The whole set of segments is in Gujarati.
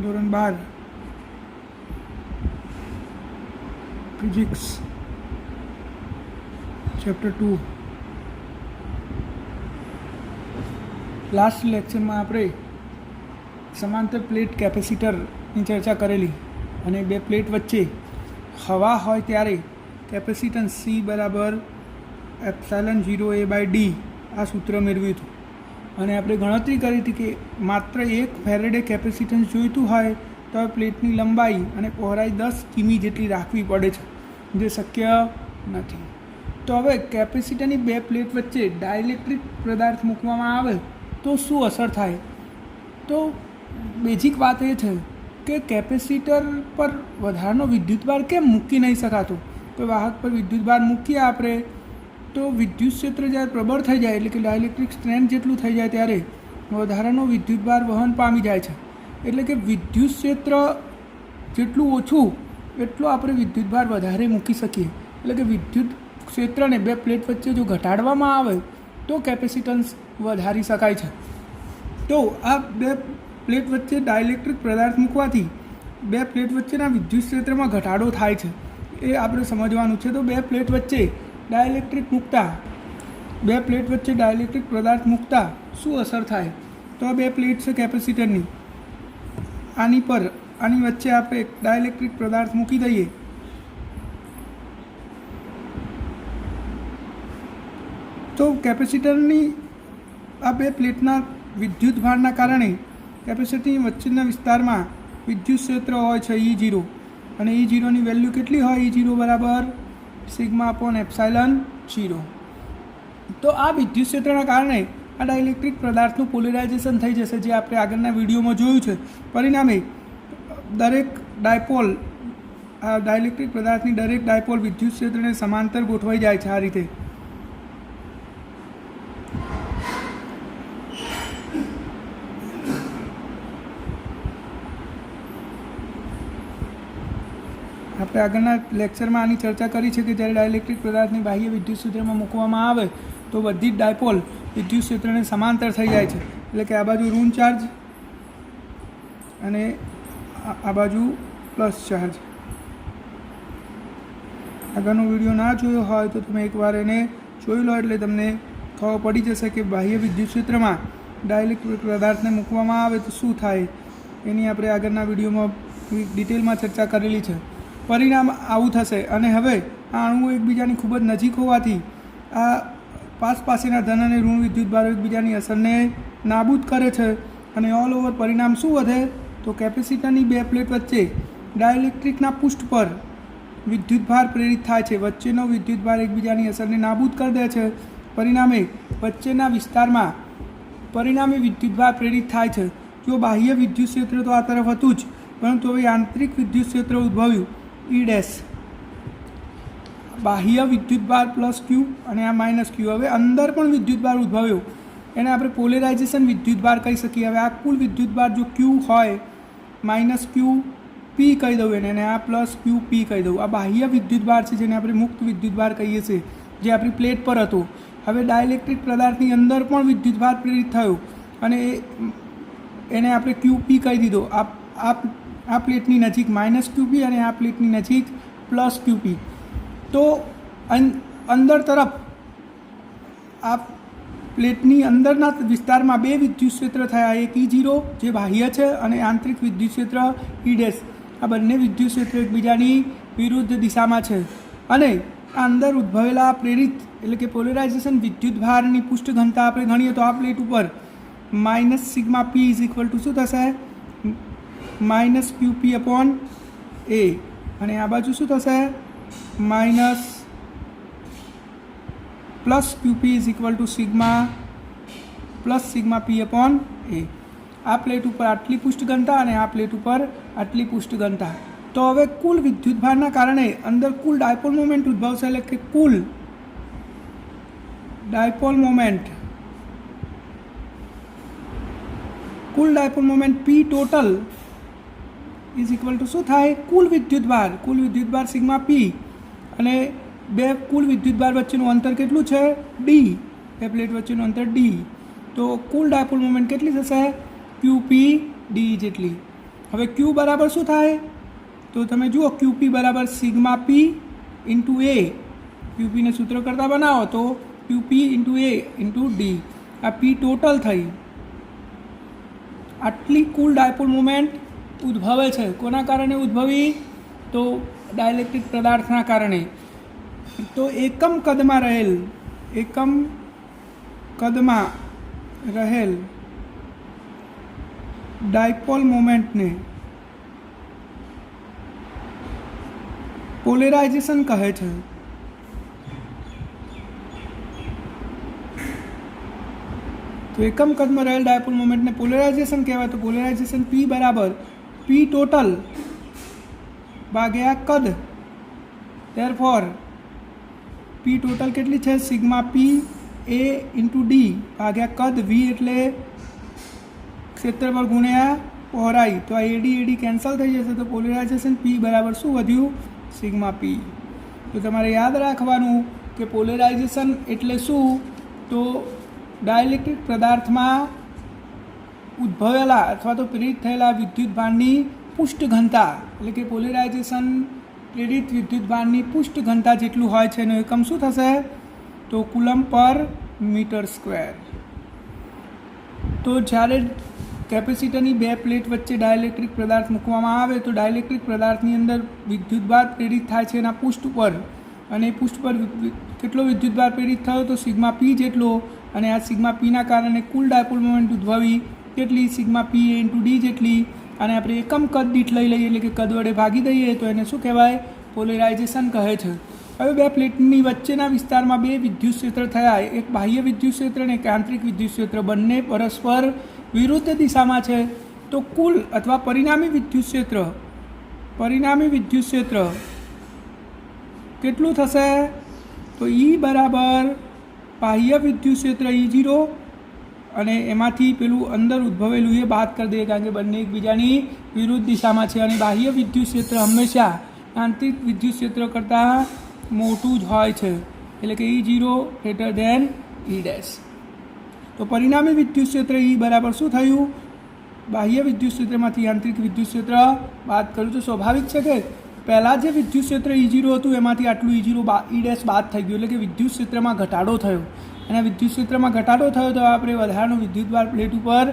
ધોરણ 12 ફિઝિક્સ ચેપ્ટર 2 લાસ્ટ લેક્ચરમાં આપણે સમાંતર પ્લેટ કેપેસિટરની ચર્ચા કરેલી અને બે પ્લેટ વચ્ચે હવા હોય ત્યારે કેપેસિટન્સ C બરાબર એપ્સાઇલન 0A/d આ સૂત્ર મેળવ્યું હતું અને આપણે ગણતરી કરી હતી કે માત્ર એક ફેરેડે કેપેસિટન્સ જોઈતું હોય તો પ્લેટની લંબાઈ અને પહોળાઈ 10 કિમી જેટલી રાખવી પડે છે, જે શક્ય નથી. તો હવે કેપેસિટરની બે પ્લેટ વચ્ચે ડાઇલેક્ટ્રિક પદાર્થ મૂકવામાં આવે તો શું અસર થાય? તો બેઝિક વાત એ છે કે કેપેસિટર પર વધારાનો વિદ્યુતભાર કેમ મૂકી નહીં શકાતો? તો વાહક પર વિદ્યુતભાર મૂકીએ આપણે તો વિદ્યુત ક્ષેત્ર જ્યારે પ્રબળ થઈ જાય એટલે કે ડાઇલેક્ટ્રિક સ્ટ્રેન્થ જેટલું થઈ જાય ત્યારે વધારાનો વિદ્યુતભાર વહન પામી જાય છે. એટલે કે વિદ્યુત ક્ષેત્ર જેટલું ઓછું એટલું આપણે વિદ્યુતભાર વધારે મૂકી શકીએ. એટલે કે વિદ્યુત ક્ષેત્રને બે પ્લેટ વચ્ચે જો ઘટાડવામાં આવે તો કેપેસિટન્સ વધારી શકાય છે. તો આ બે પ્લેટ વચ્ચે ડાઇલેક્ટ્રિક પદાર્થ મૂકવાથી બે પ્લેટ વચ્ચેના વિદ્યુત ક્ષેત્રમાં ઘટાડો થાય છે, એ આપણે સમજવાનું છે. તો બે પ્લેટ વચ્ચે ડાઇલેક્ટ્રિક પદાર્થ મૂકતા શું અસર થાય? તો આ બે પ્લેટ છે કેપેસિટરની, આની વચ્ચે આપણે ડાઇલેક્ટ્રિક પદાર્થ મૂકી દઈએ તો કેપેસિટરની આ બે પ્લેટના વિદ્યુતભારના કારણે કેપેસિટરની વચ્ચેના વિસ્તારમાં વિદ્યુત ક્ષેત્ર હોય છે E0 અને E0ની વેલ્યુ કેટલી હોય? E0 બરાબર σ/ε0. તો આ વિદ્યુત ક્ષેત્રના કારણે આ ડાઇલેક્ટ્રિક પદાર્થનું પોલરાઇઝેશન થઈ જશે, જે આપણે આગળના વિડીયોમાં જોયું છે. પરિણામે દરેક ડાયપોલ આ ડાઇલેક્ટ્રિક પદાર્થની દરેક ડાયપોલ વિદ્યુત ક્ષેત્રને સમાંતર ગોઠવાઈ જાય છે. આ રીતે આપણે આગળના લેક્ચરમાં આની ચર્ચા કરી છે કે જ્યારે ડાઇલેક્ટ્રિક પદાર્થની બાહ્ય વિદ્યુત ક્ષેત્રમાં મૂકવામાં આવે તો બધી જ ડાયપોલ વિદ્યુત ક્ષેત્રને સમાંતર થઈ જાય છે. એટલે કે આ બાજુ ઋણ ચાર્જ અને આ બાજુ પ્લસ ચાર્જ. આગળનો વિડીયો ના જોયો હોય તો તમે એકવાર એને જોઈ લો એટલે તમને ખબર પડી જશે કે બાહ્ય વિદ્યુત ક્ષેત્રમાં ડાઇલેક્ટ્રિક પદાર્થને મૂકવામાં આવે તો શું થાય. એની આપણે આગળના વિડીયોમાં ડિટેલમાં ચર્ચા કરેલી છે. પરિણામ આવું થશે. અને હવે આ અણુઓ એકબીજાની ખૂબ જ નજીક હોવાથી આ પાસેના ધન અને ઋણ વિદ્યુતભારો એકબીજાની અસરને નાબૂદ કરે છે અને ઓલ ઓવર પરિણામ શું વધે? તો કેપેસિટરની બે પ્લેટ વચ્ચે ડાઇલેક્ટ્રિકના પૃષ્ઠ પર વિદ્યુતભાર પ્રેરિત થાય છે. વચ્ચેનો વિદ્યુતભાર એકબીજાની અસરને નાબૂદ કરી દે છે. પરિણામે વચ્ચેના વિસ્તારમાં વિદ્યુતભાર પ્રેરિત થાય છે. જો બાહ્ય વિદ્યુત ક્ષેત્ર તો આ તરફ હતું જ, પરંતુ હવે આંતરિક વિદ્યુત ક્ષેત્ર ઉદ્ભવ્યું E'. બાહ્ય વિદ્યુતભાર +Q અને આ -Q. હવે અંદર પણ વિદ્યુતભાર ઉદ્ભવ્યો, એને આપણે પોલેરાઇઝેશન વિદ્યુતભાર કહી શકીએ. હવે આ કુલ વિદ્યુતભાર જો Q હોય -QP કહી દઉં એને, અને આ +QP કહી દઉં. આ બાહ્ય વિદ્યુતભાર છે જેને આપણે મુક્ત વિદ્યુતભાર કહીએ છીએ, જે આપણી પ્લેટ પર હતો. હવે ડાઇલેક્ટ્રિક પદાર્થની અંદર પણ વિદ્યુતભાર પ્રેરિત થયો અને એને આપણે QP કહી દીધો. આ પ્લેટની નજીક -QP અને આ પ્લેટની નજીક +QP. તો અંદર તરફ આ પ્લેટની અંદરના વિસ્તારમાં બે વિદ્યુત ક્ષેત્ર થયા, એક E0 જે બાહ્ય છે અને આંતરિક વિદ્યુત ક્ષેત્ર E'. આ બંને વિદ્યુત ક્ષેત્ર એકબીજાની વિરુદ્ધ દિશામાં છે અને આ અંદર ઉદ્ભવેલા પ્રેરિત એટલે કે પોલરાઇઝેશન વિદ્યુતભારની પૃષ્ઠ ઘનતા આપણે ગણીએ તો આ પ્લેટ ઉપર -σP શું થશે? -QP/A. અને આ બાજુ શું થશે? +QP +σP/A. આ પ્લેટ ઉપર આટલી પૃષ્ઠ ઘનતા અને આ પ્લેટ ઉપર આટલી પૃષ્ઠ ઘનતા. તો હવે કુલ વિદ્યુતભારના કારણે અંદર કુલ ડાયપોલ મોમેન્ટ ઉદ્ભવશે. એટલે કે કુલ ડાયપોલ મોમેન્ટ P ટોટલ શું થાય? કુલ વિદ્યુતભાર σP અને બે કુલ વિદ્યુતભાર વચ્ચેનું અંતર કેટલું છે? D. બે પ્લેટ વચ્ચેનું અંતર D. તો કુલ ડાયપોલ મોમેન્ટ કેટલી થશે? QPD જેટલી. હવે ક્યુ બરાબર શું થાય? તો તમે જુઓ ક્યુપી બરાબર સિગ્મા પી ઇન્ટુ એ. ક્યુપીને સૂત્ર કરતાં બનાવો તો ક્યુપી ઇન્ટુ એ ઇન્ટુ ડી. આ પી ટોટલ થઈ. આટલી કુલ ડાયપોલ મોમેન્ટ ઉદ્ભવે છે. કોના કારણે ઉદ્ભવી? તો ડાયલેક્ટ્રિક પદાર્થના કારણે. તો એકમ કદમાં રહેલ ડાયપોલ મોમેન્ટને પોલેરાઇઝેશન કહે છે. તો એકમ કદમાં રહેલ ડાયપોલ મોમેન્ટને પોલેરાઇઝેશન કહેવાય. તો પોલેરાઇઝેશન પી બરાબર પી ટોટલ ભાગ્યા કદ. ધેરફોર પી ટોટલ કેટલી છે? સિગ્મા પી એ ઇન્ટુ ડી ભાગ્યા કદ. વી એટલે ક્ષેત્રફળ ગુણ્યા પહોળાઈ. તો આ એડી કેન્સલ થઈ જશે. તો પોલેરાઇઝેશન પી બરાબર શું વધ્યું? સિગ્મા પી. તો તમારે યાદ રાખવાનું કે પોલેરાઇઝેશન એટલે શું? તો ડાયલેક્ટ્રિક પદાર્થમાં ઉદ્ભવેલા અથવા તો પ્રેરિત થયેલા વિદ્યુતભારની પુષ્ટ ઘનતા, એટલે કે પોલેરાઇઝેશન પ્રેરિત વિદ્યુતભારની પુષ્ટ ઘનતા જેટલું હોય છે એનો એકમ શું થશે? તો કુલમ પર મીટર સ્ક્વેર. તો જ્યારે કેપેસિટરની બે પ્લેટ વચ્ચે ડાયલેક્ટ્રિક પદાર્થ મૂકવામાં આવે તો ડાયલેક્ટ્રિક પદાર્થની અંદર વિદ્યુતભાર પ્રેરિત થાય છે એના પૃષ્ઠ પર. અને પૃષ્ઠ પર કેટલો વિદ્યુતભાર પ્રેરિત થયો? તો સિગ્મા પી જેટલો. અને આ સિગ્મા પીના કારણે કુલ ડાયપોલ મોમેન્ટ ઉદ્ભવી કેટલી? સિગ્મા પી એ ઇન્ટુ ડી જેટલી. અને આપણે એકમ કદ દીઠ લઈ લઈએ, એટલે કે કદ વડે ભાગી દઈએ તો એને શું કહેવાય? પોલેરાઇઝેશન કહે છે. હવે બે પ્લેટની વચ્ચેના વિસ્તારમાં બે વિદ્યુત ક્ષેત્ર થયા. એક બાહ્ય વિદ્યુત ક્ષેત્ર અને એક આંતરિક વિદ્યુત ક્ષેત્ર. બંને પરસ્પર વિરુદ્ધ દિશામાં છે. તો કુલ અથવા પરિણામી વિદ્યુત ક્ષેત્ર કેટલું થશે? તો ઈ બરાબર બાહ્ય વિદ્યુત ક્ષેત્ર E0 અને એમાંથી પેલું અંદર ઉદ્ભવેલું એ બાદ કરી દઈએ, કારણ કે બંને એકબીજાની વિરુદ્ધ દિશામાં છે. અને બાહ્ય વિદ્યુત ક્ષેત્ર હંમેશા આંતરિક વિદ્યુત ક્ષેત્ર કરતાં મોટું જ હોય છે, એટલે કે E0 greater than E dash. તો પરિણામી વિદ્યુત ક્ષેત્ર E બરાબર શું થયું? બાહ્ય વિદ્યુત ક્ષેત્રમાંથી આંતરિક વિદ્યુત ક્ષેત્ર બાદ કર્યું. તો સ્વાભાવિક છે કે પહેલાં જે વિદ્યુત ક્ષેત્ર E0 હતું એમાંથી આટલું E ડેશ બાદ થઈ ગયું, એટલે કે વિદ્યુત ક્ષેત્રમાં ઘટાડો થયો. અને વિદ્યુત ક્ષેત્રમાં ઘટાડો થયો તો આપણે વધારાનો વિદ્યુતભાર પ્લેટ ઉપર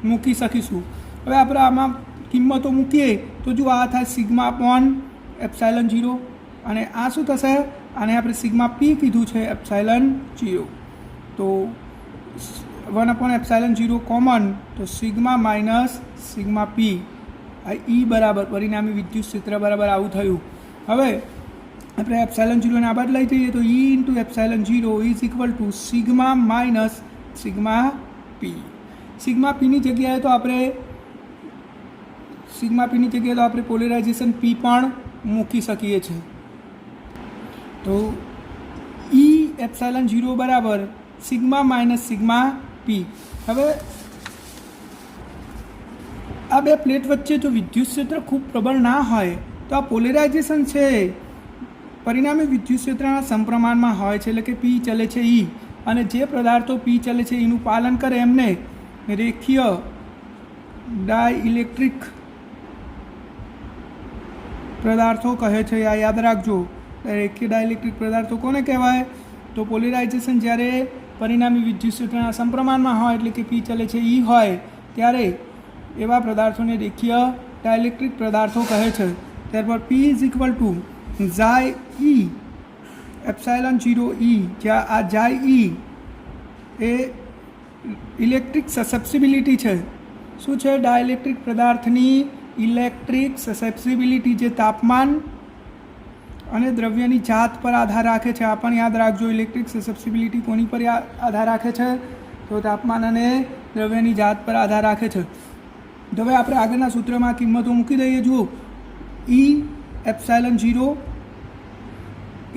મૂકી શકીશું. હવે આપણે આમાં કિંમતો મૂકીએ તો જો આ થાય સિગ્મા અપોન એપ્સાઇલન 0. અને આ શું થશે? આને આપણે સિગ્મા પી કીધું છે, એપ્સાઇલન 0. તો 1 અપોન એપ્સાઇલન 0 કોમન, તો સિગ્મા માઇનસ સિગ્મા પી. આ ઈ બરાબર પરિણામી વિદ્યુત ક્ષેત્ર બરાબર આવું થયું. હવે આપણે એપ્સાઇલન 0 ને આ બાદ લઈ જઈએ તો E into epsilon 0 is equal to sigma minus sigma P. Sigma પીની જગ્યાએ તો આપણે પોલેરાઇઝેશન પી પણ મૂકી શકીએ છીએ. તો ઈ એપ્સાઇલન 0 બરાબર સિગ્મા માઇનસ સિગ્મા પી. હવે આ બે પ્લેટ વચ્ચે જો વિદ્યુત ક્ષેત્ર ખૂબ પ્રબળ ના હોય તો આ પોલેરાઇઝેશન છે પરિણામી વિદ્યુત ક્ષેત્રના સમપ્રમાણમાં હોય છે, એટલે કે પી ચલે છે ઈ. અને જે પદાર્થો પી ચલે છે એનું પાલન કરે એમને રેખીય ડાઇલેક્ટ્રિક પદાર્થો કહે છે. આ યાદ રાખજો. રેખીય ડાઇલેક્ટ્રિક પદાર્થો કોને કહેવાય? તો પોલેરાઇઝેશન જ્યારે પરિણામી વિદ્યુત ક્ષેત્રના સમપ્રમાણમાં હોય, એટલે કે પી ચલે છે ઈ હોય, ત્યારે એવા પદાર્થોને રેખીય ડાઇલેક્ટ્રિક પદાર્થો કહે છે. ત્યારબાદ P is equal to chi E epsilon 0 E. જ્યાં આ ઝાય ઈ એ ઇલેક્ટ્રિક સસેપ્સિબિલિટી છે. શું છે? ડાઇલેક્ટ્રિક પદાર્થની ઇલેક્ટ્રિક સસેપ્સિબિલિટી, જે તાપમાન અને દ્રવ્યની જાત પર આધાર રાખે છે. આ પણ યાદ રાખજો. ઇલેક્ટ્રિક સસેપ્સિબિલિટી કોની પર આધાર રાખે છે? તો તાપમાન અને દ્રવ્યની જાત પર આધાર રાખે છે. તો હવે આપણે આગળના સૂત્રમાં કિંમતો મૂકી દઈએ. જુઓ, E epsilon 0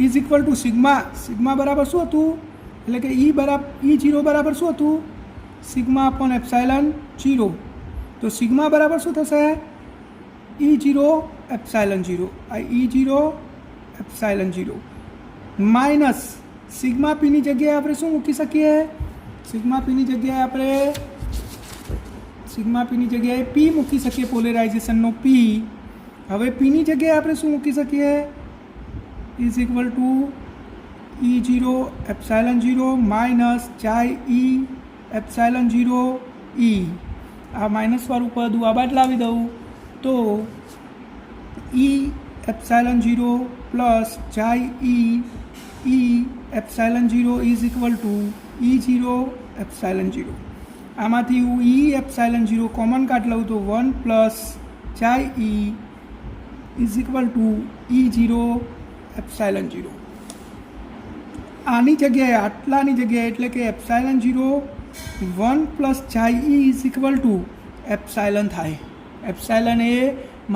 is equal to sigma બરાબર શું હતું? એટલે કે E0 બરાબર શું હતું? Sigma upon epsilon 0. તો સિગ્મા બરાબર શું થશે? E0 epsilon 0. આ E0 એપ્સાઇલન 0 માઇનસ સિગ્મા પીની જગ્યાએ આપણે શું મૂકી શકીએ? સિગ્મા પીની જગ્યાએ આપણે સિગ્મા પીની જગ્યાએ પી મૂકી શકીએ, પોલેરાઇઝેશનનો પી. હવે પીની જગ્યાએ આપણે શું મૂકી શકીએ? Is equal to E0 epsilon 0 minus chi E epsilon 0 E. આ માઇનસવાળું પદ હું આ બાદ લાવી દઉં તો E epsilon 0 plus chi E epsilon 0 is equal to E0 epsilon 0. આમાંથી હું ઈ એપ્સાઇલન 0 કોમન કાઢ લઉં તો 1 plus chi E is equal to E0 epsilon 0. આની જગ્યાએ આટલાની જગ્યાએ એટલે કે epsilon 0 1 plus chi E is equal two epsilon થાય. એપ્સાઇલન એ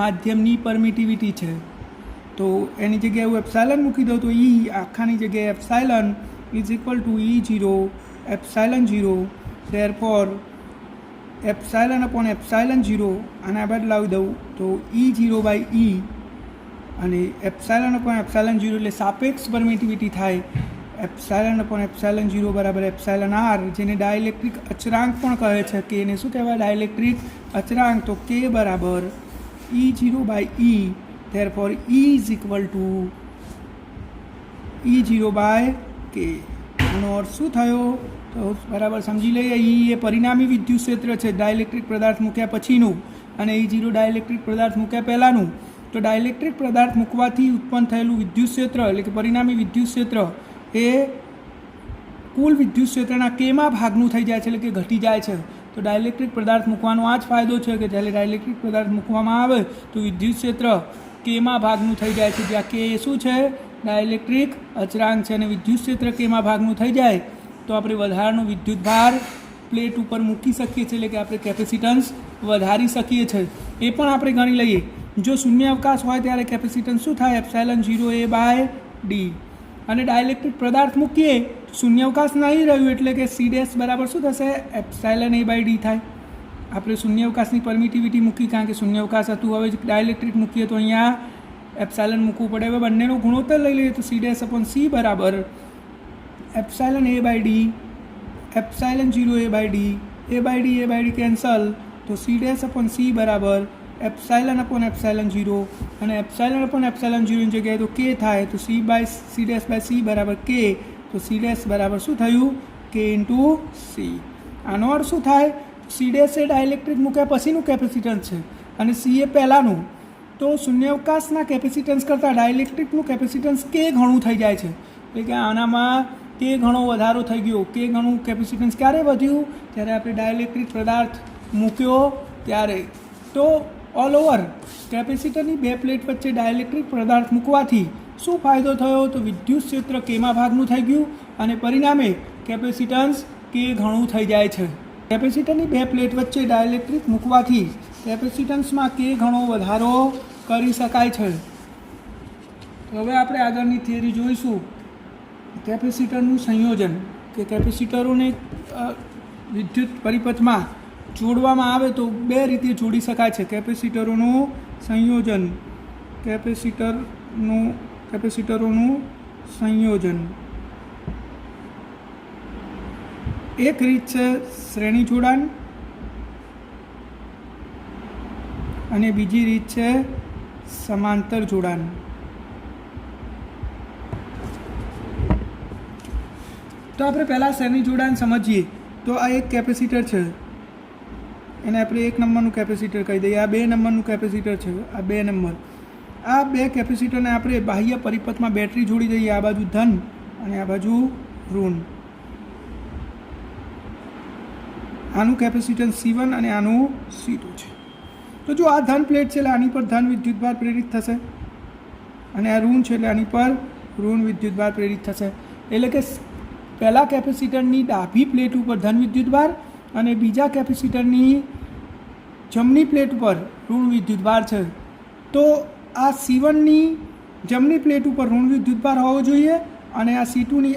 માધ્યમની પરમિટિવિટી છે, તો એની જગ્યાએ હું એપ્સાઇલન મૂકી દઉં તો ઈ આખાની જગ્યાએ epsilon is equal to E0 epsilon 0. Therefore epsilon upon epsilon 0 આના બાદ લાવી દઉં તો E0 બાય ઈ અને એપ્સાઇલન અપોન એપ્સાઇલન 0 એટલે સાપેક્ષ પરમિટિવિટી થાય. એપ્સાઇલન અપોન એપ્સાઇલન 0 બરાબર એપ્સાઇલન આર, જેને ડાયલેક્ટ્રિક અચળાંક પણ કહે છે. કે એને શું કહેવાય? ડાયલેક્ટ્રિક અચળાંક. તો કે બરાબર E0 by E. Therefore E is equal to E0 by K. આનો અર્થ શું થયો? તો બરાબર સમજી લઈએ. ઈ એ પરિણામી વિદ્યુત ક્ષેત્ર છે ડાયલેક્ટ્રિક પદાર્થ મૂક્યા પછીનું, અને E0 ડાયલેક્ટ્રિક પદાર્થ મૂક્યા પહેલાંનું. તો ડાયલેક્ટ્રિક પદાર્થ મૂકવાથી ઉત્પન્ન થયેલું વિદ્યુત ક્ષેત્ર એટલે કે પરિણામી વિદ્યુત ક્ષેત્ર એ કુલ વિદ્યુત ક્ષેત્રના કેમાં ભાગનું થઈ જાય છે, એટલે કે ઘટી જાય છે. તો ડાયલેક્ટ્રિક પદાર્થ મૂકવાનો આ જ ફાયદો છે કે જ્યારે ડાયલેક્ટ્રિક પદાર્થ મૂકવામાં આવે તો વિદ્યુત ક્ષેત્ર કેમાં ભાગનું થઈ જાય છે, જ્યાં કે એ શું છે? ડાયલેક્ટ્રિક અચળાંક છે. અને વિદ્યુત ક્ષેત્ર કેમાં ભાગનું થઈ જાય તો આપણે વધારાનો વિદ્યુત ભાર પ્લેટ ઉપર મૂકી શકીએ છીએ, એટલે કે આપણે કેપેસિટન્સ વધારી શકીએ છીએ. એ પણ આપણે ગણી લઈએ. જો શૂન્ય અવકાશ હોય ત્યારે કેપેસિટન્સ શું થાય? Epsilon 0 A by D. અને ડાયલેક્ટ્રિક પદાર્થ મૂકીએ શૂન્ય અવકાશ નહીં રહ્યું એટલે કે સી ડેશ બરાબર શું થશે? એપ્સાઇલન A બાય ડી થાય. આપણે શૂન્ય અવકાશની પરમિટિવિટી મૂકી, કારણ કે શૂન્ય અવકાશ હતું. હવે ડાયલેક્ટ્રિક મૂકીએ તો અહીંયા એપ્સાઇલન મૂકવું પડે. હવે બંનેનો ગુણોત્તર લઈ લઈએ તો સી ડેશ અપોન સી બરાબર epsilon A by D epsilon 0 A by D. A by D cancel, તો સી ડેશ અપોન સી બરાબર એપ્સાઇલન અપોન એપ્સાઇલન 0. અને એપ્સાઇલન અપોન એપ્સાઇલન 0 ની જગ્યાએ તો કે થાય, તો સી ડેશ બાય સી બરાબર કે. તો સી ડેશ બરાબર શું થયું? K into C. આનો અર્થ શું થાય? સી ડેશ એ ડાયલેક્ટ્રિક મૂક્યા પછીનું કેપેસિટન્સ છે અને સી એ પહેલાંનું. તો શૂન્યાવકાશના કેપેસિટન્સ કરતાં ડાયલેક્ટ્રિકનું કેપેસિટન્સ કે ઘણું થઈ જાય છે. એટલે કે આનામાં કે ઘણો વધારો થઈ ગયો. કે ઘણું કેપેસિટન્સ ક્યારે વધ્યું? ત્યારે આપણે ડાયલેક્ટ્રિક પદાર્થ મૂક્યો ત્યારે. તો ઓલ ઓવર કેપેસિટરની બે પ્લેટ વચ્ચે ડાયલેક્ટ્રિક પદાર્થ મૂકવાથી શું ફાયદો થયો? તો વિદ્યુત ક્ષેત્ર કેમાં ભાગનું થઈ ગયું અને પરિણામે કેપેસિટન્સ કે ઘણું થઈ જાય છે. કેપેસિટરની બે પ્લેટ વચ્ચે ડાયલેક્ટ્રિક મૂકવાથી કેપેસિટન્સમાં કે ઘણો વધારો કરી શકાય છે. તો હવે આપણે આગળની થિયરી જોઈશું. કેપેસિટરનું સંયોજન, કે કેપેસિટરોને વિદ્યુત પરિપથમાં જોડવામાં આવે તો બે રીતે જોડી શકાય છે. કેપેસિટરોનું સંયોજન, કેપેસિટરોનું સંયોજન. એક રીત છે શ્રેણી જોડાણ અને બીજી રીત છે સમાંતર જોડાણ. તો આપણે પહેલાં શ્રેણી જોડાણ સમજીએ. તો આ એક કેપેસિટર છે, એને આપણે 1 નંબરનું કેપેસિટર કહી દઈએ. આ 2 નંબરનું કેપેસિટર છે, આ 2 નંબર. આ બે કેપેસિટરને આપણે બાહ્ય પરિપથમાં બેટરી જોડી દઈએ, આ બાજુ ધન અને આ બાજુ ઋણ. આનું કેપેસિટન્સ C1 અને આનું C2 છે. તો જો આ ધન પ્લેટ છે એટલે આની પર ધન વિદ્યુતભાર પ્રેરિત થશે અને આ ઋણ છે એટલે આની પર ઋણ વિદ્યુતભાર પ્રેરિત થશે. એટલે કે પહેલા કેપેસિટરની ડાબી પ્લેટ ઉપર ધન વિદ્યુતભાર અને બીજા કેપેસિટરની જમણી પ્લેટ ઉપર ઋણ વિદ્યુતભાર છે. તો આ C1ની જમણી પ્લેટ ઉપર ઋણ વિદ્યુતભાર હોવો જોઈએ અને આ C2ની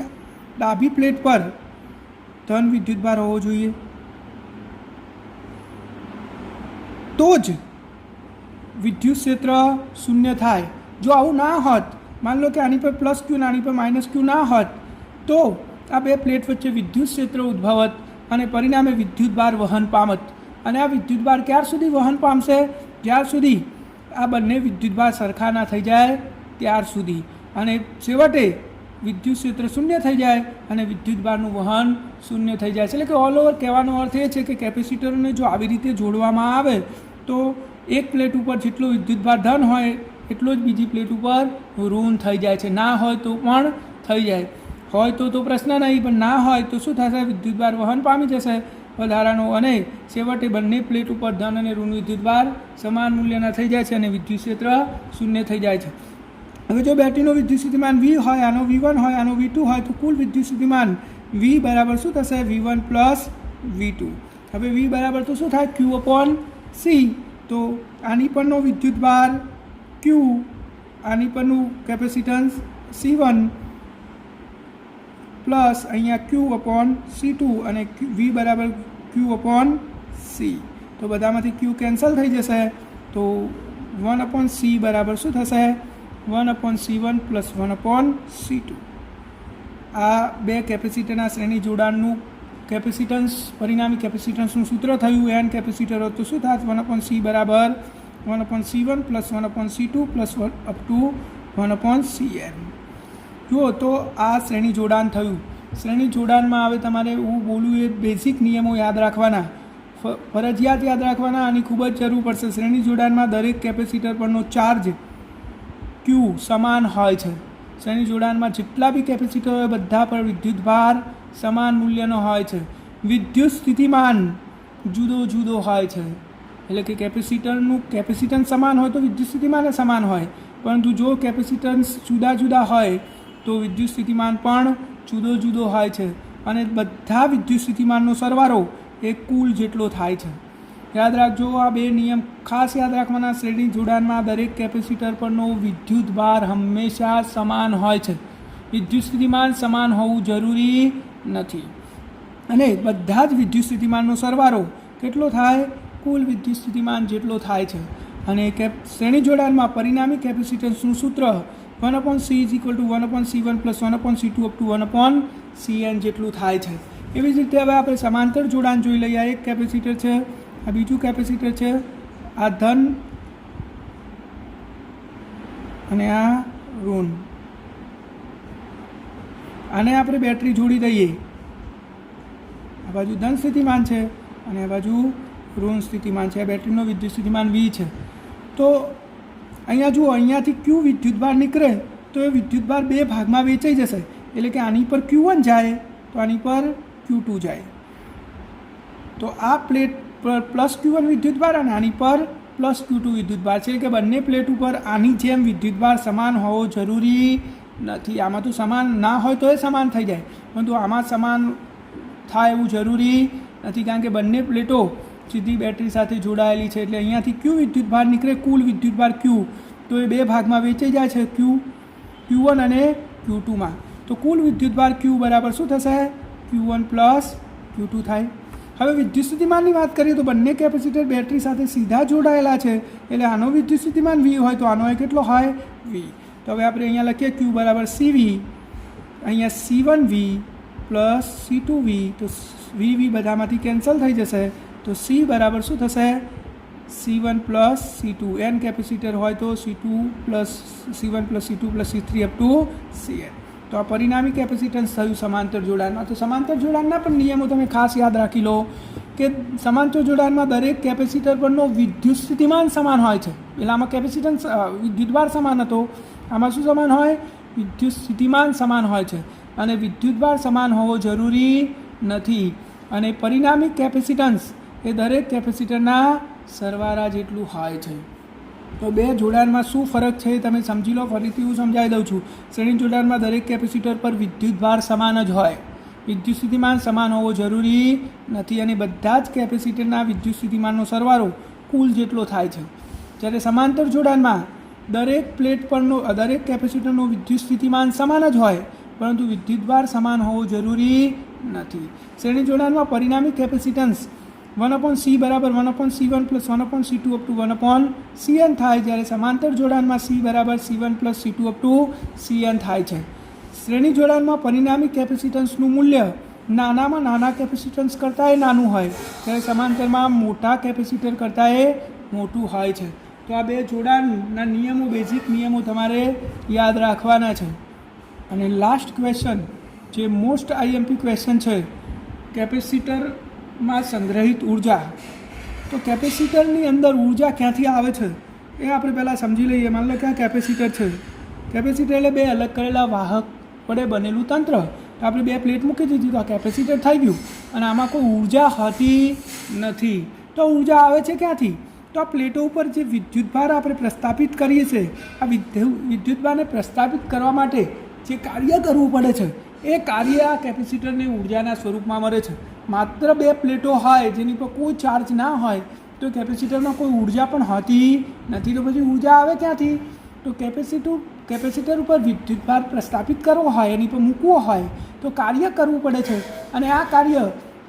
ડાબી પ્લેટ પર ધન વિદ્યુતભાર હોવો જોઈએ. તો જ વિદ્યુત ક્ષેત્ર શૂન્ય થાય. જો આવું ના હોત, માન લો કે આની પર પ્લસ ક્યુ અને આની પર માઇનસ ક્યુ ના હોત, તો આ બે પ્લેટ વચ્ચે વિદ્યુત ક્ષેત્ર ઉદ્ભવત અને પરિણામે વિદ્યુતભાર વહન પામત. અને આ વિદ્યુતભાર ક્યાર સુધી વહન પામશે? જ્યાર સુધી આ બંને વિદ્યુતભાર સરખા ના થઈ જાય ત્યાર સુધી, અને છેવટે વિદ્યુત ક્ષેત્ર શૂન્ય થઈ જાય અને વિદ્યુતભારનું વહન શૂન્ય થઈ જાય છે. એટલે કે ઓલ ઓવર કહેવાનો અર્થ એ છે કે કેપેસિટરોને જો આવી રીતે જોડવામાં આવે તો એક પ્લેટ ઉપર જેટલો વિદ્યુતભાર ધન હોય એટલો જ બીજી પ્લેટ ઉપર ઋણ થઈ જાય છે. ના હોય તો પણ થઈ જાય, હોય તો પ્રશ્ન નહીં, પણ ના હોય તો શું થશે? વિદ્યુતભાર વહન પામી જશે વધારાનો, અને છેવટે બંને પ્લેટ ઉપર ધન અને ઋણ વિદ્યુતભાર સમાન મૂલ્યના થઈ જાય છે અને વિદ્યુત ક્ષેત્ર શૂન્ય થઈ જાય છે. હવે જો બેટરીનો વિદ્યુત સ્થિતિમાન V હોય, આનો V1 હોય, આનો V2 હોય, તો કુલ વિદ્યુત સ્થિતિમાન V બરાબર શું થશે? V1 plus V2. હવે V બરાબર તો શું થાય? Q/C. તો આની પરનો વિદ્યુતભાર Q, આની પરનું કેપેસિટન્સ C1 પ્લસ અહીંયા Q/C2 અને V બરાબર Q/C. તો બધામાંથી Q કેન્સલ થઈ જશે, તો 1/C બરાબર શું થશે? 1/C1 plus 1/C2. આ બે કેપેસિટરના શ્રેણી જોડાણનું કેપેસિટન્સ, પરિણામી કેપેસિટન્સનું સૂત્ર થયું. n કેપેસિટર હોય તો શું થાય? 1/C બરાબર 1/C1 plus 1/C2 plus up to 1/Cn. જુઓ તો આ શ્રેણી જોડાણ થયું. શ્રેણી જોડાણમાં હવે તમારે હું બોલું એ બેઝિક નિયમો યાદ રાખવાના, ફરજિયાત યાદ રાખવાના, આની ખૂબ જ જરૂર પડશે. શ્રેણી જોડાણમાં દરેક કેપેસિટર પરનો ચાર્જ Q સમાન હોય છે. શ્રેણી જોડાણમાં જેટલા બી કેપેસિટર હોય બધા પર વિદ્યુતભાર સમાન મૂલ્યનો હોય છે. વિદ્યુત સ્થિતિમાન જુદો હોય છે, એટલે કે કેપેસિટરનું કેપેસિટન્સ સમાન હોય તો વિદ્યુત સ્થિતિમાન સમાન હોય, પરંતુ જો કેપેસિટન્સ જુદા હોય તો વિદ્યુત સ્થિતિમાન પણ જુદો હોય છે, અને બધા વિદ્યુત સ્થિતિમાનનો સરવાળો એ કુલ જેટલો થાય છે. યાદ રાખજો, આ બે નિયમ ખાસ યાદ રાખવાના. શ્રેણી જોડાણમાં દરેક કેપેસિટર પરનો વિદ્યુતભાર હંમેશા સમાન હોય છે. વિદ્યુત સ્થિતિમાન સમાન હોવું જરૂરી નથી, અને બધા જ વિદ્યુત સ્થિતિમાનનો સરવાળો કેટલો થાય? કુલ વિદ્યુત સ્થિતિમાન જેટલો થાય છે. અને શ્રેણી જોડાણમાં પરિણામી કેપેસિટન્સનું સૂત્ર 1/C = 1/C1 plus 1/C2 up to 1/Cn જેટલું થાય છે. એવી જ રીતે હવે આપણે સમાંતર જોડાણ જોઈ લઈએ. એક કેપેસિટર છે, આ બીજું કેપેસિટર છે, આ ધન અને આ ઋણ. આને આપણે બેટરી જોડી દઈએ. આ બાજુ ધન સ્થિતિમાન છે અને આ બાજુ ઋણ સ્થિતિમાન છે. આ બેટરીનો વિદ્યુત સ્થિતિમાન V છે. તો અહીંયા જુઓ, અહીંયાથી Q વિદ્યુતભાર નીકળે તો એ વિદ્યુતભાર બે ભાગમાં વેચાઈ જશે. એટલે કે આની પર Q1 જાય તો આની પર Q2 જાય. તો આ પ્લેટ પર પ્લસ Q1 વિદ્યુતભાર અને આની પર પ્લસ Q2 વિદ્યુતભાર છે. કે બંને પ્લેટ ઉપર આની જેમ વિદ્યુતભાર સમાન હોવો જરૂરી નથી. આમાં તો સમાન ના હોય તો એ સમાન થઈ જાય, પરંતુ આમાં સમાન થાય એવું જરૂરી નથી, કારણ કે બંને પ્લેટો સીધી બેટરી સાથે જોડાયેલી છે. એટલે અહીંયાથી Q વિદ્યુતભાર નીકળે, કુલ વિદ્યુતભાર Q, તો એ બે ભાગમાં વેચાઈ જાય છે, Q1 અને Q2માં. તો કુલ વિદ્યુતભાર Q બરાબર શું થશે? Q1 પ્લસ Q2 થાય. હવે વિદ્યુત સ્થિતિમાનની વાત કરીએ તો બંને કેપેસિટર બેટરી સાથે સીધા જોડાયેલા છે, એટલે આનો વિદ્યુત સ્થિતિમાન V હોય તો આનો કેટલો હોય? V. તો હવે આપણે અહીંયા લખીએ Q બરાબર CV, અહીંયા C1V પ્લસ C2V, તો VV બધામાંથી કેન્સલ થઈ જશે, તો C બરાબર શું થશે? C1 plus C2. n capacitor હોય તો C2 plus C1 plus C2 plus C3 up to Cn. તો આ પરિણામી કેપેસિટન્સ થયું સમાંતર જોડાણમાં. તો સમાંતર જોડાણના પણ નિયમો તમે ખાસ યાદ રાખી લો કે સમાંતર જોડાણમાં દરેક કેપેસિટર પરનો વિદ્યુત સ્થિતિમાન સમાન હોય છે. એટલે આમાં કેપેસિટન્સ વિદ્યુતભાર સમાન હતો, આમાં શું સમાન હોય? વિદ્યુત સ્થિતિમાન સમાન હોય છે, અને વિદ્યુતભાર સમાન હોવો જરૂરી નથી. અને પરિણામી કેપેસિટન્સ એ દરેક કેપેસિટરના સરવાળા જેટલું હોય છે. તો બે જોડાણમાં શું ફરક છે એ તમે સમજી લો. ફરીથી હું સમજાવી દઉં છું. શ્રેણી જોડાણમાં દરેક કેપેસિટર પર વિદ્યુતભાર સમાન જ હોય, વિદ્યુત સ્થિતિમાન સમાન હોવો જરૂરી નથી, અને બધા જ કેપેસિટરના વિદ્યુત સ્થિતિમાનનો સરવાળો કુલ જેટલો થાય છે. જ્યારે સમાંતર જોડાણમાં દરેક પ્લેટ પરનો દરેક કેપેસિટરનો વિદ્યુત સ્થિતિમાન સમાન જ હોય, પરંતુ વિદ્યુતભાર સમાન હોવો જરૂરી નથી. શ્રેણી જોડાણમાં પરિણામી કેપેસિટન્સ 1/C બરાબર 1/C1 plus 1/C2 up to 1/Cn થાય, જ્યારે સમાંતર જોડાણમાં C બરાબર C1 plus C2 up to Cn થાય છે. શ્રેણી જોડાણમાં પરિણામી કેપેસિટન્સનું મૂલ્ય નાનામાં નાના કેપેસિટન્સ કરતાં એ નાનું હોય, ત્યારે સમાંતરમાં મોટા કેપેસિટર કરતાં એ મોટું હોય છે. તો આ બે જોડાણના નિયમો, બેઝિક નિયમો તમારે યાદ રાખવાના છે. અને લાસ્ટ ક્વેશ્ચન જે મોસ્ટ આઈએમપી ક્વેશ્ચન છે, કેપેસિટરમાં સંગ્રહિત ઉર્જા. તો કેપેસિટરની અંદર ઉર્જા ક્યાંથી આવે છે એ આપણે પહેલાં સમજી લઈએ. માની લો કે આ કેપેસિટર છે. કેપેસિટર એટલે બે અલગ કરેલા વાહક વડે બનેલું તંત્ર. તો આપણે બે પ્લેટ મૂકી દીધી તો આ કેપેસિટર થઈ ગયું, અને આમાં કોઈ ઉર્જા હોતી નથી. તો ઉર્જા આવે છે ક્યાંથી? તો આ પ્લેટો ઉપર જે વિદ્યુતભાર આપણે પ્રસ્થાપિત કરીએ છીએ, આ વિદ્યુતભારને પ્રસ્થાપિત કરવા માટે જે કાર્ય કરવું પડે છે, એ કાર્ય આ કેપેસિટરને ઉર્જાના સ્વરૂપમાં મળે છે. માત્ર બે પ્લેટો હોય જેની પર કોઈ ચાર્જ ના હોય તો કેપેસિટરમાં કોઈ ઉર્જા પણ હોતી નથી. તો પછી ઉર્જા આવે ક્યાંથી? તો કેપેસિટર ઉપર વિદ્યુતભાર પ્રસ્થાપિત કરવો હોય, એની પર મૂકવો હોય તો કાર્ય કરવું પડે છે, અને આ કાર્ય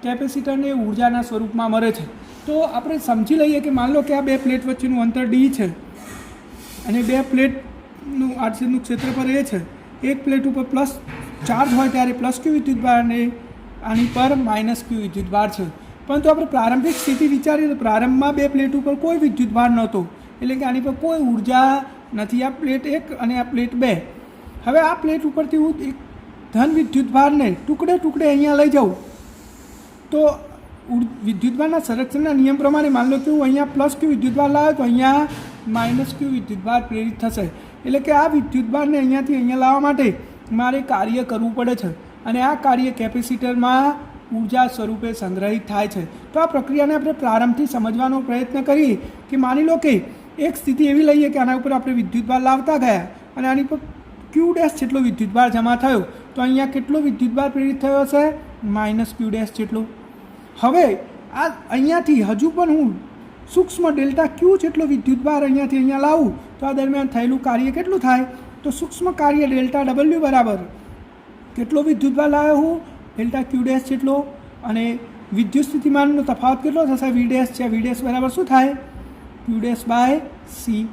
કેપેસિટરને ઉર્જાના સ્વરૂપમાં મળે છે. તો આપણે સમજી લઈએ કે માની લો કે આ બે પ્લેટ વચ્ચેનું અંતર ડી છે, અને બે પ્લેટનું આડછેદનું ક્ષેત્રફળ એ છે. એક પ્લેટ ઉપર પ્લસ ચાર્જ હોય ત્યારે પ્લસ ક્યુ વિદ્યુતભાર, અને આની પર માઇનસ ક્યુ વિદ્યુતભાર છે. પરંતુ આપણે પ્રારંભિક સ્થિતિ વિચારીએ તો પ્રારંભમાં બે પ્લેટ ઉપર કોઈ વિદ્યુતભાર નહોતો, એટલે કે આની પર કોઈ ઉર્જા નથી. આ પ્લેટ 1 અને આ પ્લેટ 2. હવે આ પ્લેટ ઉપરથી હું એક ધન વિદ્યુતભારને ટુકડે ટુકડે અહીંયા લઈ જાઉં તો વિદ્યુતભારના સંરક્ષણના નિયમ પ્રમાણે માની લો કે હું અહીંયા પ્લસ ક્યુ વિદ્યુતભાર લાવ્યો તો અહીંયા માઇનસ ક્યુ વિદ્યુતભાર પ્રેરિત થશે. એટલે કે આ વિદ્યુતભારને અહીંયાથી અહીંયા લાવવા માટે મારે કાર્ય કરવું પડે છે, અને આ કાર્ય કેપેસિટરમાં ઉર્જા સ્વરૂપે સંગ્રહિત થાય છે. તો આ પ્રક્રિયાને આપણે પ્રારંભથી સમજવાનો પ્રયત્ન કરીએ કે માની લો કે એક સ્થિતિ એવી લઈએ કે આના ઉપર આપણે વિદ્યુતભાર લાવતા ગયા અને આની પર ક્યુ ડેશ જેટલો વિદ્યુતભાર જમા થયો, તો અહીંયા કેટલો વિદ્યુતભાર પ્રેરિત થયો હશે? માઇનસ ક્યુ ડેશ જેટલો. હવે આ અહીંયાથી હજુ પણ હું સૂક્ષ્મ ડેલ્ટા ક્યુ જેટલો વિદ્યુતભાર અહીંયાથી અહીંયા લાવું તો આ દરમિયાન થયેલું કાર્ય કેટલું થાય? તો સૂક્ષ્મ કાર્ય ડેલ્ટા ડબલ્યુ બરાબર કેટલો વિદ્યુતભાર લાવ્યો હું? ડેલ્ટા ક્યુ ડેશ જેટલો. અને વિદ્યુત સ્થિતિમાનનો તફાવત કેટલો થશે? વી ડેશ છે. વી ડેશ બરાબર શું થાય? Q dash by C.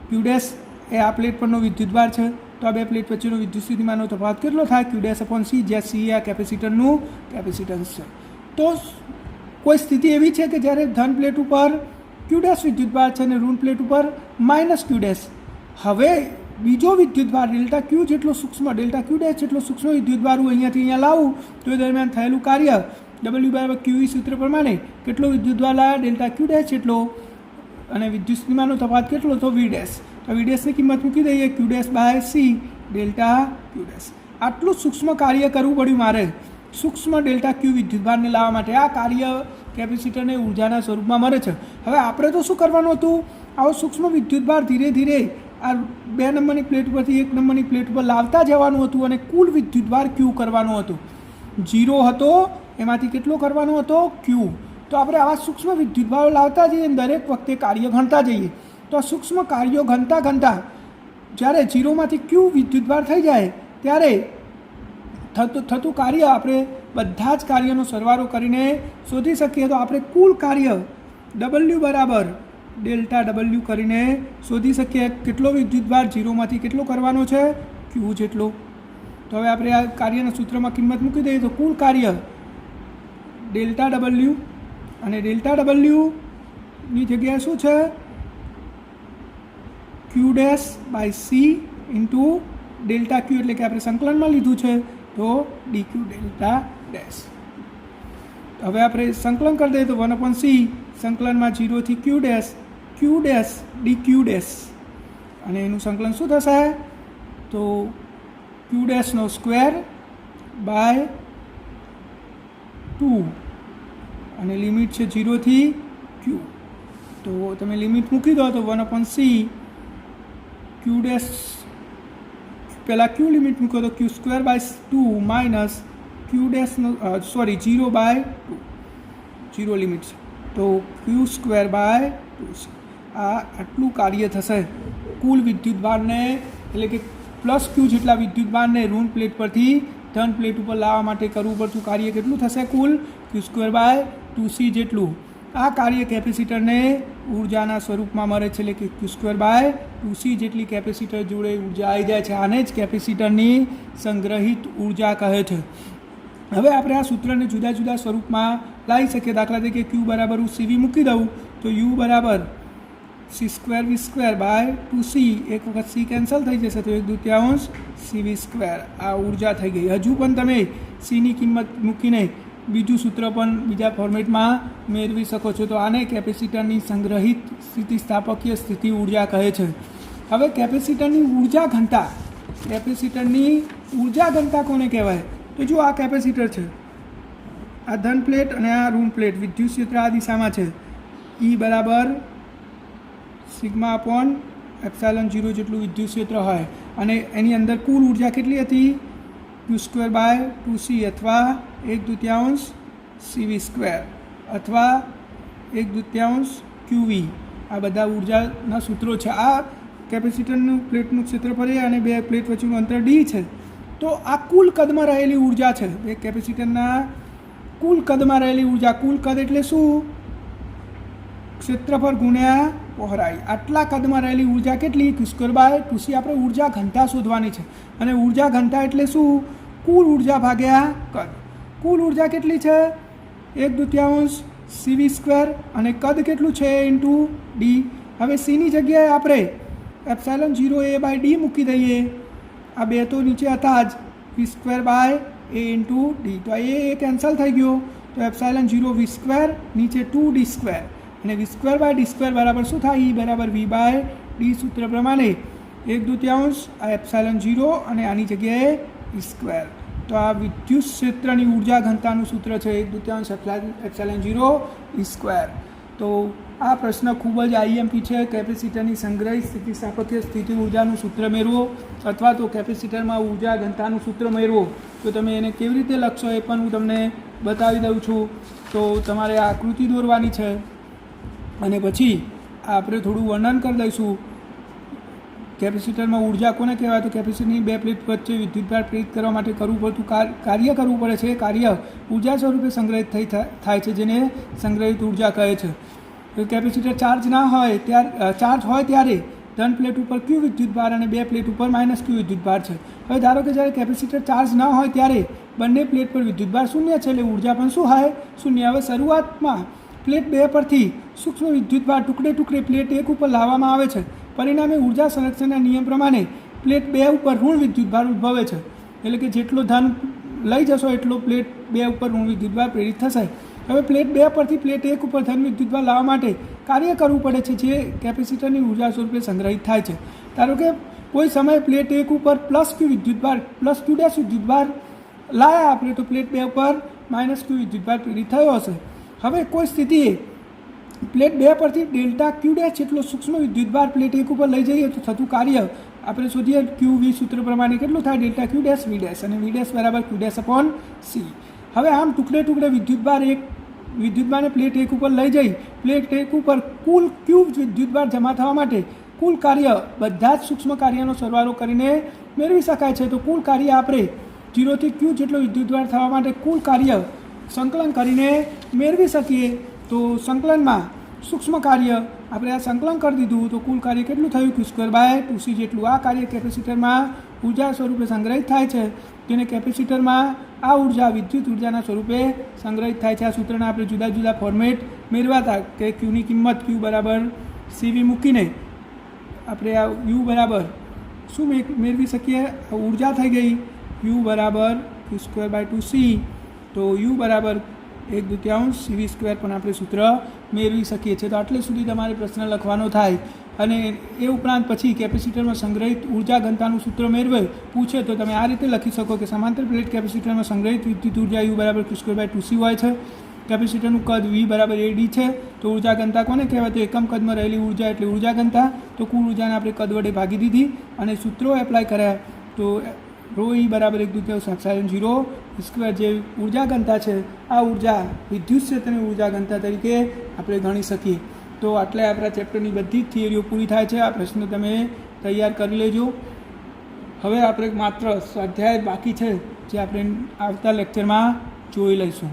Q dash એ આ પ્લેટ પરનો વિદ્યુતભાર છે, તો આ બે પ્લેટ વચ્ચેનો વિદ્યુત સ્થિતિમાનનો તફાવત કેટલો થાય? ક્યુ ડેશ અપોન સી, જ્યાં સી આ કેપેસિટરનું કેપેસિટન્સ છે. તો કોઈ સ્થિતિ એવી છે કે જ્યારે ધન પ્લેટ ઉપર ક્યુ ડેશ વિદ્યુતભાર છે અને ઋણ પ્લેટ ઉપર માઇનસ ક્યુ ડેશ. હવે બીજો વિદ્યુતભાર ડેલ્ટા ક્યુ જેટલો સૂક્ષ્મ, ડેલ્ટા ક્યુ ડેશ જેટલો સૂક્ષ્મ વિદ્યુતભાર હું અહીંયાથી અહીંયા લાવું તો એ દરમિયાન થયેલું કાર્ય ડબલ્યુ બરાબર ક્યુ સૂત્ર પ્રમાણે કેટલો વિદ્યુતભાર લાવ્યા? ડેલ્ટા ક્યુ ડેશ જેટલો, અને વિદ્યુત સ્થિતિમાનનો તફાવત કેટલો? તો વી ડેશ. તો વી ડેશની કિંમત મૂકી દઈએ, Q dash by C delta Q dash. આટલું સૂક્ષ્મ કાર્ય કરવું પડ્યું મારે સૂક્ષ્મ ડેલ્ટા ક્યુ વિદ્યુતભારને લાવવા માટે. આ કાર્ય કેપેસિટરને ઉર્જાના સ્વરૂપમાં મળે છે. હવે આપણે તો શું કરવાનું હતું? આવો સૂક્ષ્મ વિદ્યુતભાર ધીરે ધીરે આ 2 નંબરની પ્લેટ પરથી 1 નંબરની પ્લેટ પર લાવતા જવાનું હતું, અને કુલ વિદ્યુતભાર ક્યુ કરવાનો હતો. 0 હતો એમાંથી કેટલો કરવાનો હતો? ક્યુ. તો આપણે આવા સૂક્ષ્મ વિદ્યુતભારો લાવતા જઈએ, દરેક વખતે કાર્ય ગણતા જઈએ. તો આ સૂક્ષ્મ કાર્યો ગણતા જ્યારે 0માંથી ક્યુ વિદ્યુતભાર થઈ જાય ત્યારે થતું કાર્ય આપણે બધા જ કાર્યનો સરવાળો કરીને શોધી શકીએ. તો આપણે કુલ કાર્ય ડબલ્યુ બરાબર ડેલ્ટા ડબલ્યુ કરીને શોધી શકીએ. કેટલો વિદ્યુતભાર 0માંથી કેટલો કરવાનો છે? ક્યુ જેટલો. તો હવે આપણે આ કાર્યના સૂત્રમાં કિંમત મૂકી દઈએ તો કુલ કાર્ય ડેલ્ટા ડબલ્યુ, અને ડેલ્ટા ડબલ્યુની જગ્યાએ શું છે? Q dash by C into delta Q, એટલે કે આપણે સંકલનમાં લીધું છે તો ડી ક્યુ ડેલ્ટા ડેશ. હવે આપણે સંકલન કરી દઈએ તો 1/c સંકલનમાં 0 થી ક્યુ ડેશ ડી ક્યુ ડેશ, અને એનું સંકલન શું થશે? તો ક્યુ ડેશનો સ્ક્વેર બાય 2, અને લિમિટ છે 0 થી ક્યુ. તો તમે લિમિટ મૂકી દો તો 1/c ક્યુ ડેશ, પહેલાં ક્યુ લિમિટ મૂકો તો Q square by 2 minus Q ડેશનો 0 બાય 2, 0 લિમિટ છે તો ક્યુ સ્ક્વેર બાય 2. આ આટલું કાર્ય થશે કુલ વિદ્યુતભારને, એટલે કે પ્લસ ક્યુ જેટલા વિદ્યુતભારને ઋણ પ્લેટ પરથી ધન પ્લેટ ઉપર લાવવા માટે કરવું પડતું કાર્ય કેટલું થશે? કુલ ક્યુ સ્ક્વેર બાય 2c જેટલું. આ કાર્ય કેપેસિટરને ઉર્જાના સ્વરૂપમાં મળે છે, એટલે કે ક્યુ સ્ક્વેર બાય 2c જેટલી કેપેસિટર જોડે ઉર્જા આવી જાય છે. આને જ કેપેસિટરની સંગ્રહિત ઉર્જા કહે છે. હવે આપણે આ સૂત્રને જુદા જુદા સ્વરૂપમાં લાવી શકીએ. દાખલા તરીકે ક્યુ બરાબર હું CV મૂકી દઉં તો યુ બરાબર C² V² બાય 2C, એક વખત C કેન્સલ થઈ જશે તો 1/2 CV². આ ઉર્જા થઈ ગઈ. હજુ પણ તમે Cની કિંમત મૂકીને બીજું સૂત્ર પણ બીજા ફોર્મેટમાં મેળવી શકો છો. તો આને કેપેસિટરની સંગ્રહિત સ્થિતિસ્થાપકીય સ્થિતિ ઉર્જા કહે છે. હવે કેપેસિટરની ઉર્જા ઘનતા કોને કહેવાય? તો જો આ કેપેસિટર છે, આ ધન પ્લેટ અને આ ઋણ પ્લેટ, વિદ્યુત ક્ષેત્ર આ દિશામાં છે. E બરાબર σ/ε0 જેટલું વિદ્યુત ક્ષેત્ર હોય અને એની અંદર કુલ ઉર્જા કેટલી હતી? Q²/2C અથવા 1/2 CV² અથવા 1/2 QV. આ બધા ઉર્જાના સૂત્રો છે. આ કેપેસિટરનું પ્લેટનું ક્ષેત્રફળ એ અને બે પ્લેટ વચ્ચેનું અંતર D છે. તો આ કુલ કદમાં રહેલી ઉર્જા છે. બે કેપેસિટરના કુલ કદમાં રહેલી ઉર્જા. કુલ કદ એટલે શું? ક્ષેત્રફળ ગુણ્યા પહોળાઈ. આટલા કદમાં રહેલી ઉર્જા કેટલી? Q²/2C. આપણે ઉર્જા ઘનતા શોધવાની છે અને ઉર્જા ઘનતા એટલે શું? કુલ ઉર્જા ભાગ્યા કદ. કુલ ઉર્જા કેટલી છે? 1/2 CV² અને કદ કેટલું છે? Into D. હવે Cની જગ્યાએ આપણે ε0A/D મૂકી દઈએ. આ બે તો નીચે હતા જ, V²/A ઇન્ટુ D. તો એ કેન્સલ થઈ ગયો તો ε0 V², નીચે 2D² અને V²/D² બરાબર શું થાય? E બરાબર V/D. સૂત્ર પ્રમાણે 1/2 આ ε0 અને આની જગ્યાએ E². તો આ વિદ્યુત ક્ષેત્રની ઉર્જા ઘનતાનું સૂત્ર છે, 1/2 ε0 E². તો આ પ્રશ્ન ખૂબ જ IMP છે. કેપેસિટરની સંગ્રહિત સ્થિતિસ્થાપકીય સ્થિતિ ઉર્જાનું સૂત્ર મેળવો અથવા તો કેપેસિટરમાં ઉર્જા ઘનતાનું સૂત્ર મેળવો. તો તમે એને કેવી રીતે લખશો એ પણ હું તમને બતાવી દઉં છું. તો તમારે આ આકૃતિ દોરવાની છે અને પછી આપણે થોડું વર્ણન કરી દઈશું. કેપેસિટરમાં ઉર્જા કોને કહેવાય? તો કેપેસિટરની બે પ્લેટ વચ્ચે વિદ્યુતભાર પ્રેરિત કરવા માટે કરવું પડતું કાર્ય કરવું પડે છે. કાર્ય ઉર્જા સ્વરૂપે સંગ્રહિત થાય છે, જેને સંગ્રહિત ઉર્જા કહે છે. કેપેસિટર ચાર્જ હોય ત્યારે ધન પ્લેટ ઉપર Q વિદ્યુતભાર અને બે પ્લેટ ઉપર -Q વિદ્યુતભાર છે. હવે ધારો કે જ્યારે કેપેસિટર ચાર્જ ન હોય ત્યારે બંને પ્લેટ પર વિદ્યુતભાર શૂન્ય છે, એટલે ઉર્જા પણ શું હોય? શૂન્ય. હવે શરૂઆતમાં પ્લેટ 2 પરથી સૂક્ષ્મ વિદ્યુતભાર ટુકડે પ્લેટ 1 ઉપર લાવવામાં આવે છે. પરિણામે ઉર્જા સંરક્ષણના નિયમ પ્રમાણે પ્લેટ 2 ઉપર ઋણ વિદ્યુતભાર ઉદ્ભવે છે. એટલે કે જેટલો ધન લઈ જશો એટલો પ્લેટ 2 ઉપર ઋણ વિદ્યુતભાર પ્રેરિત થશે. હવે પ્લેટ 2 પરથી પ્લેટ 1 ઉપર ધન વિદ્યુતભાર લાવવા માટે કાર્ય કરવું પડે છે, જે કેપેસિટરની ઉર્જા સ્વરૂપે સંગ્રહિત થાય છે. ધારો કે કોઈ સમયે પ્લેટ 1 ઉપર +Q વિદ્યુતભાર +Q' વિદ્યુતભાર લાયા આપણે, તો પ્લેટ 2 ઉપર -Q વિદ્યુતભાર પ્રેરિત થયો હશે. હવે કોઈ સ્થિતિએ પ્લેટ 2 પરથી ΔQ' જેટલો સૂક્ષ્મ વિદ્યુતભાર પ્લેટ 1 ઉપર લઈ જઈએ તો થતું કાર્ય આપણે શોધીએ. QV સૂત્ર પ્રમાણે કેટલું થાય? ΔQ' V' અને V' બરાબર Q'/C. હવે આમ ટુકડે વિદ્યુતભારને પ્લેટ 1 ઉપર લઈ જઈ પ્લેટ 1 ઉપર કુલ Q વિદ્યુતભાર જમા થવા માટે કુલ કાર્ય બધા જ સૂક્ષ્મ કાર્યનો સરવાળો કરીને મેળવી શકાય છે. તો કુલ કાર્ય આપણે 0 થી Q જેટલો વિદ્યુતભાર થવા માટે કુલ કાર્ય સંકલન કરીને મેળવી શકીએ. તો સંકલનમાં સૂક્ષ્મ કાર્ય આપણે આ સંકલન કરી દીધું તો કુલ કાર્ય કેટલું થયું? Q²/2C જેટલું. આ કાર્ય કેપેસિટરમાં ઉર્જા સ્વરૂપે સંગ્રહિત થાય છે, જેને કેપેસિટરમાં આ ઉર્જા વિદ્યુત ઉર્જાના સ્વરૂપે સંગ્રહિત થાય છે. આ સૂત્રના આપણે જુદા જુદા ફોર્મેટ મેળવાતા કે Qની કિંમત Q બરાબર CV મૂકીને આપણે આ U બરાબર શું મેળવી શકીએ? ઉર્જા થઈ ગઈ U બરાબર Q²/2C. તો U બરાબર 1/2 CV² પણ આપણે સૂત્ર મેળવી શકીએ છીએ. તો આટલે સુધી તમારે પ્રશ્ન લખવાનો થાય અને એ ઉપરાંત પછી કેપેસિટરમાં સંગ્રહિત ઉર્જા ઘનતાનું સૂત્ર પૂછે તો તમે આ રીતે લખી શકો કે સમાંતર પ્લેટ કેપેસિટરમાં સંગ્રહિત વિદ્યુત ઉર્જા U બરાબર Q²/2C હોય છે. કેપેસિટરનું કદ V બરાબર AD છે. તો ઉર્જા ઘનતા કોને કહેવાય? તો એકમ કદમાં રહેલી ઉર્જા એટલે ઉર્જા ઘનતા. તો કુલ ઉર્જાને આપણે કદ વડે ભાગી દીધી અને સૂત્રો એપ્લાય કર્યા. તો ρE બરાબર 1/2 ε0 જે ઉર્જા ઘનતા છે, આ ઉર્જા વિદ્યુત ક્ષેત્રની ઉર્જા ઘનતા તરીકે આપણે ગણી શકીએ. તો આટલે આપણા ચેપ્ટરની બધી જ થિયરીઓ પૂરી થાય છે. આ પ્રશ્ન તમે તૈયાર કરી લેજો. હવે આપણે માત્ર સ્વાધ્યાય બાકી છે, જે આપણે આવતા લેક્ચરમાં જોઈ લઈશું.